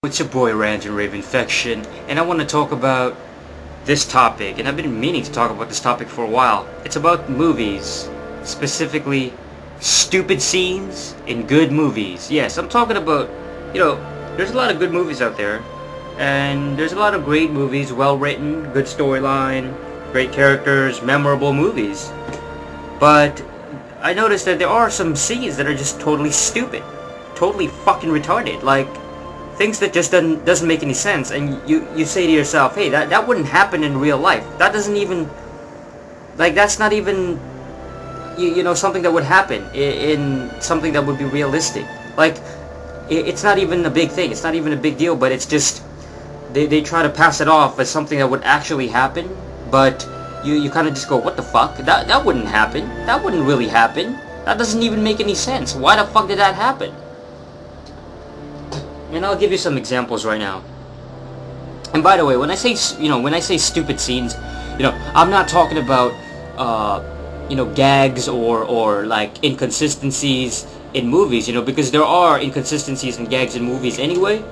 It's your boy RantNRavinFection, and I want to talk about this topic, and I've been meaning to talk about this topic for a while. It's about movies, specifically stupid scenes in good movies. Yes, I'm talking about, there's a lot of good movies out there, and there's a lot of great movies, well written, good storyline, great characters, memorable movies. But I noticed that there are some scenes that are just totally stupid, totally fucking retarded, like things that just doesn't make any sense, and you say to yourself, hey, that wouldn't happen in real life. That doesn't even, like, that's not even, something that would happen in something that would be realistic. Like, it's not even a big thing, it's not even a big deal, but it's just, they try to pass it off as something that would actually happen, but you kind of just go, what the fuck? That wouldn't happen. That wouldn't really happen. That doesn't even make any sense. Why the fuck did that happen? And I'll give you some examples right now. And by the way, when I say stupid scenes, I'm not talking about gags or like inconsistencies in movies, because there are inconsistencies and gags in movies anyway,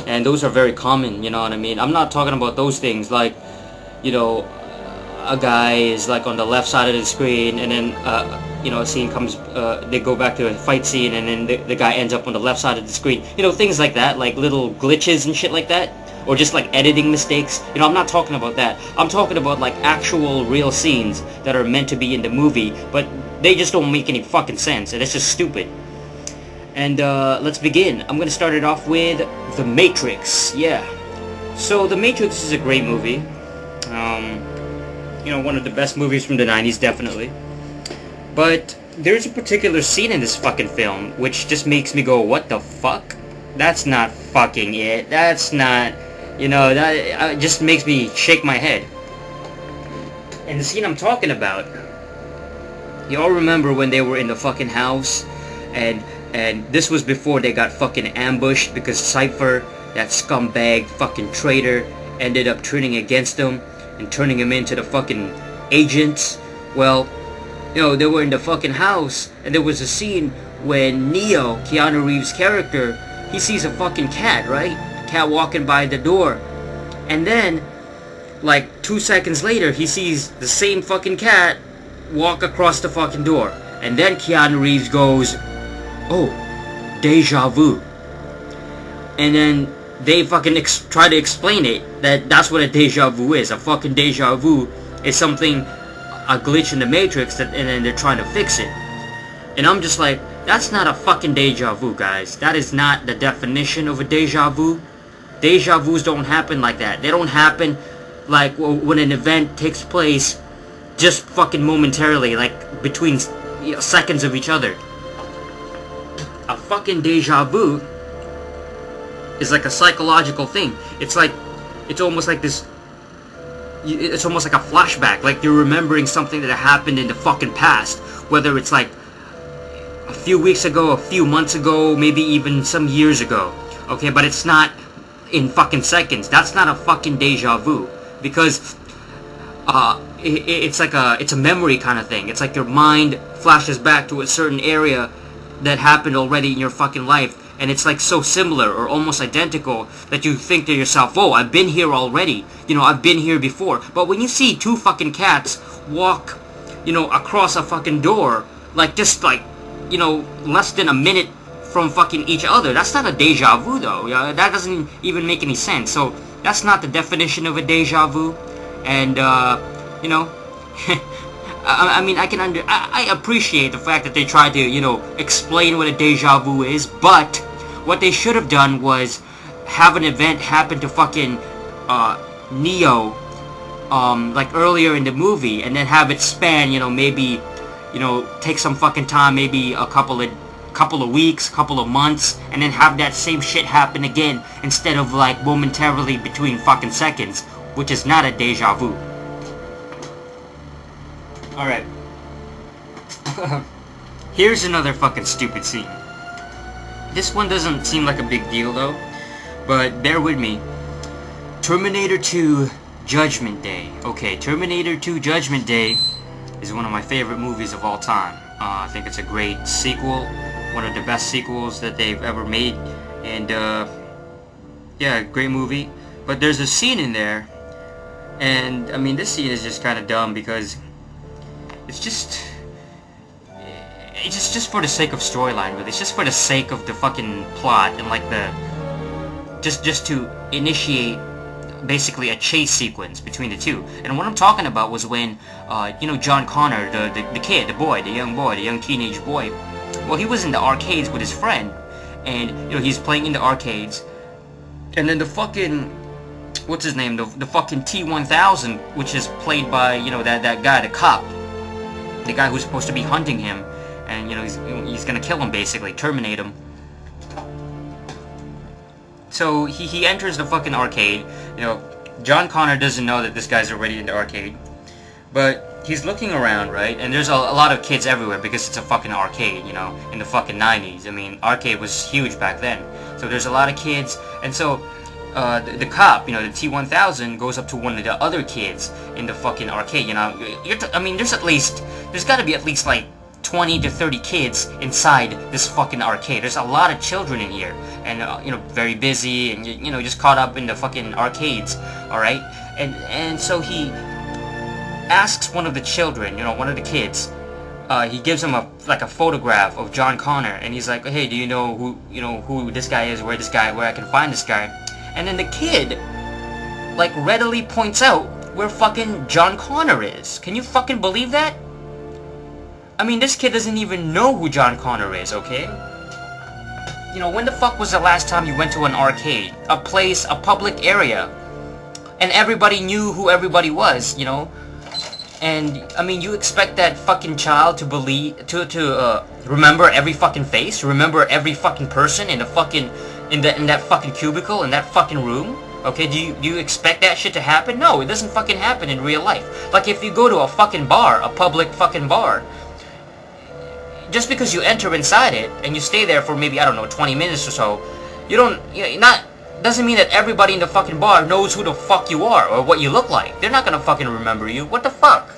and those are very common, you know what I mean? I'm not talking about those things like, a guy is like on the left side of the screen, and then a scene comes, they go back to a fight scene, and then the guy ends up on the left side of the screen. Things like that, like little glitches and shit like that, or just like editing mistakes. I'm not talking about that. I'm talking about like actual real scenes that are meant to be in the movie, but they just don't make any fucking sense, and it's just stupid. And let's begin. I'm gonna start it off with The Matrix. Yeah. So The Matrix is a great movie. One of the best movies from the 90s, definitely. But there's a particular scene in this fucking film which just makes me go, what the fuck? That's not fucking it. That's not, that just makes me shake my head. And the scene I'm talking about, you all remember when they were in the fucking house, and this was before they got fucking ambushed because Cypher, that scumbag fucking traitor, ended up turning against them and turning him into the fucking agents. Well, they were in the fucking house, and there was a scene when Neo, Keanu Reeves' character, he sees a fucking cat, right? Cat walking by the door. And then, like 2 seconds later, he sees the same fucking cat walk across the fucking door. And then Keanu Reeves goes, oh, deja vu. And then they fucking try to explain it, that's what a deja vu is. A fucking deja vu is something, a glitch in the Matrix, and then they're trying to fix it. And I'm just like, that's not a fucking deja vu, guys. That is not the definition of a deja vu. Deja vus don't happen like that. They don't happen like when an event takes place just fucking momentarily, like between seconds of each other. A fucking deja vu is like a psychological thing. It's almost like this, it's almost like a flashback, like you're remembering something that happened in the fucking past, whether it's like a few weeks ago, a few months ago, maybe even some years ago, okay? But it's not in fucking seconds. That's not a fucking deja vu, because it's a memory kind of thing. It's like your mind flashes back to a certain area that happened already in your fucking life, and it's like so similar or almost identical that you think to yourself, oh, I've been here already, I've been here before. But when you see two fucking cats walk, across a fucking door, like just like, less than a minute from fucking each other, that's not a deja vu though. That doesn't even make any sense. So that's not the definition of a deja vu. And I mean, I appreciate the fact that they tried to, explain what a deja vu is, but what they should have done was have an event happen to fucking Neo, like earlier in the movie, and then have it span, maybe, take some fucking time, maybe a couple of weeks, couple of months, and then have that same shit happen again, instead of like momentarily between fucking seconds, which is not a deja vu. Alright. Here's another fucking stupid scene. This one doesn't seem like a big deal though, but bear with me. Terminator 2 Judgment Day. Okay, Terminator 2 Judgment Day is one of my favorite movies of all time. I think it's a great sequel, one of the best sequels that they've ever made, and Yeah, great movie. But there's a scene in there, and I mean, this scene is just kind of dumb because it's just for the sake of storyline, really. It's just for the sake of the fucking plot and like the just to initiate basically a chase sequence between the two. And what I'm talking about was when you know, John Connor, the kid, the young teenage boy. Well, he was in the arcades with his friend, and you know, he's playing in the arcades, and then the fucking, what's his name, the fucking T-1000, which is played by, you know, that guy, the cop, the guy who's supposed to be hunting him, and you know, he's gonna kill him, basically terminate him. So he enters the fucking arcade. You know, John Connor doesn't know that this guy's already in the arcade, but he's looking around, right? And there's a lot of kids everywhere because it's a fucking arcade, you know, in the fucking 90s. I mean, arcade was huge back then. So there's a lot of kids, and so the cop, you know, the T-1000 goes up to one of the other kids in the fucking arcade. You know, I mean, there's got to be at least like 20 to 30 kids inside this fucking arcade. There's a lot of children in here, and you know, very busy, and you know, just caught up in the fucking arcades. All right, and so he asks one of the children, you know, one of the kids. He gives him a photograph of John Connor, and he's like, "Hey, do you know who this guy is? Where I can find this guy?" And then the kid, like, readily points out where fucking John Connor is. Can you fucking believe that? I mean, this kid doesn't even know who John Connor is, okay? You know, when the fuck was the last time you went to an arcade? A place, a public area, and everybody knew who everybody was, you know? And, I mean, you expect that fucking child to remember every fucking face? Remember every fucking person in the fucking, in that fucking cubicle, in that fucking room? Okay, do you expect that shit to happen? No, it doesn't fucking happen in real life. Like, if you go to a fucking bar, a public fucking bar, just because you enter inside it and you stay there for maybe, I don't know, 20 minutes or so, doesn't mean that everybody in the fucking bar knows who the fuck you are or what you look like. They're not gonna fucking remember you. What the fuck?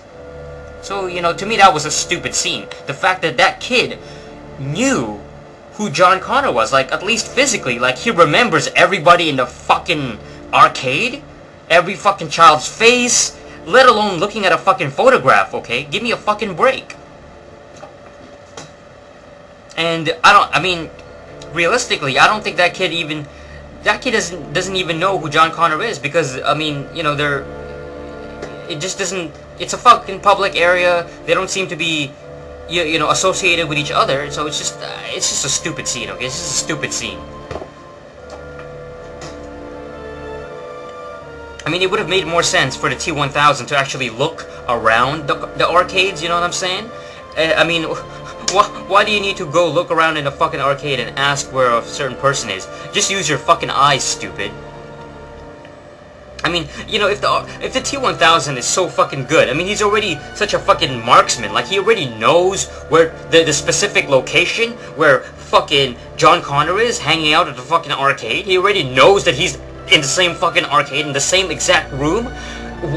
So, you know, to me that was a stupid scene. The fact that that kid knew who John Connor was, like, at least physically, like, he remembers everybody in the fucking arcade, every fucking child's face, let alone looking at a fucking photograph, okay? Give me a fucking break. And I mean, realistically, I don't think that kid doesn't even know who John Connor is, because, I mean, you know, it just doesn't, it's a fucking public area, they don't seem to be, you know, associated with each other, so it's just a stupid scene, okay? It's just a stupid scene. I mean, it would have made more sense for the T-1000 to actually look around the arcades, you know what I'm saying? I mean, why do you need to go look around in a fucking arcade and ask where a certain person is? Just use your fucking eyes, stupid. I mean, you know, if the T-1000 is so fucking good, I mean, he's already such a fucking marksman. Like, he already knows where the specific location where fucking John Connor is hanging out at the fucking arcade. He already knows that he's in the same fucking arcade, in the same exact room.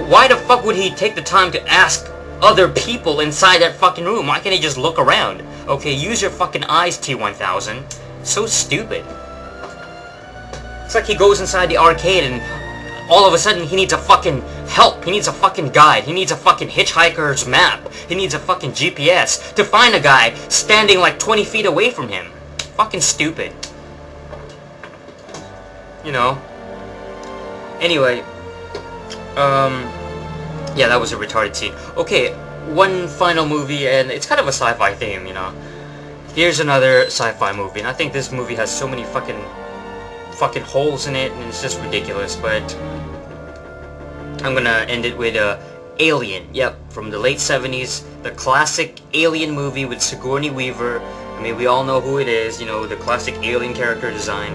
Why the fuck would he take the time to ask other people inside that fucking room? Why can't he just look around? Okay, use your fucking eyes, T-1000. So stupid. It's like he goes inside the arcade and all of a sudden he needs a fucking help. He needs a fucking guide. He needs a fucking hitchhiker's map. He needs a fucking GPS to find a guy standing like 20 feet away from him. Fucking stupid. You know. Anyway, yeah, that was a retarded scene. Okay, one final movie, and it's kind of a sci-fi theme, you know. Here's another sci-fi movie, and I think this movie has so many fucking holes in it, and it's just ridiculous, but I'm gonna end it with Alien. Yep, from the late 70s, the classic Alien movie with Sigourney Weaver. I mean, we all know who it is, you know, the classic Alien character design.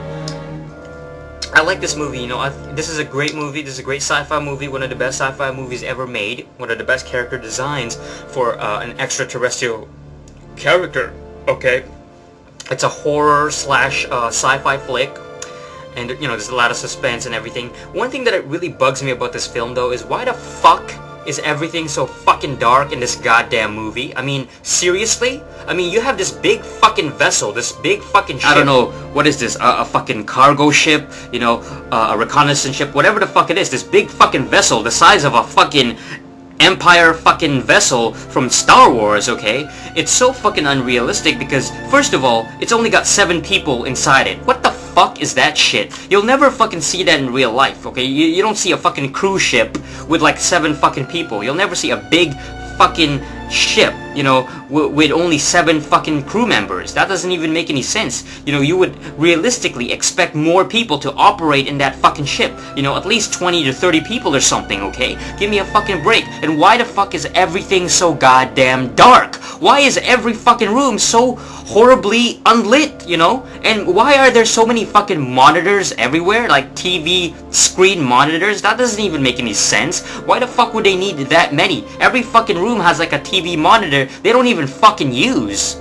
I like this movie, you know, this is a great movie, this is a great sci-fi movie, one of the best sci-fi movies ever made, one of the best character designs for an extraterrestrial character, okay? It's a horror slash sci-fi flick, and, you know, there's a lot of suspense and everything. One thing that really bugs me about this film, though, is why the fuck is everything so fucking dark in this goddamn movie? I mean, seriously? I mean, you have this big fucking vessel, this big fucking ship. I don't know, what is this, a fucking cargo ship? You know, a reconnaissance ship? Whatever the fuck it is, this big fucking vessel, the size of a fucking Empire fucking vessel from Star Wars, okay? It's so fucking unrealistic because, first of all, it's only got 7 people inside it. What the fuck is that shit? You'll never fucking see that in real life, okay? You don't see a fucking cruise ship with like 7 fucking people. You'll never see a big fucking ship, you know, with only 7 fucking crew members. That doesn't even make any sense. You know, you would realistically expect more people to operate in that fucking ship. You know, at least 20 to 30 people or something, okay? Give me a fucking break. And why the fuck is everything so goddamn dark? Why is every fucking room so horribly unlit, you know? And why are there so many fucking monitors everywhere? Like TV screen monitors? That doesn't even make any sense. Why the fuck would they need that many? Every fucking room has like a TV monitor they don't even fucking use.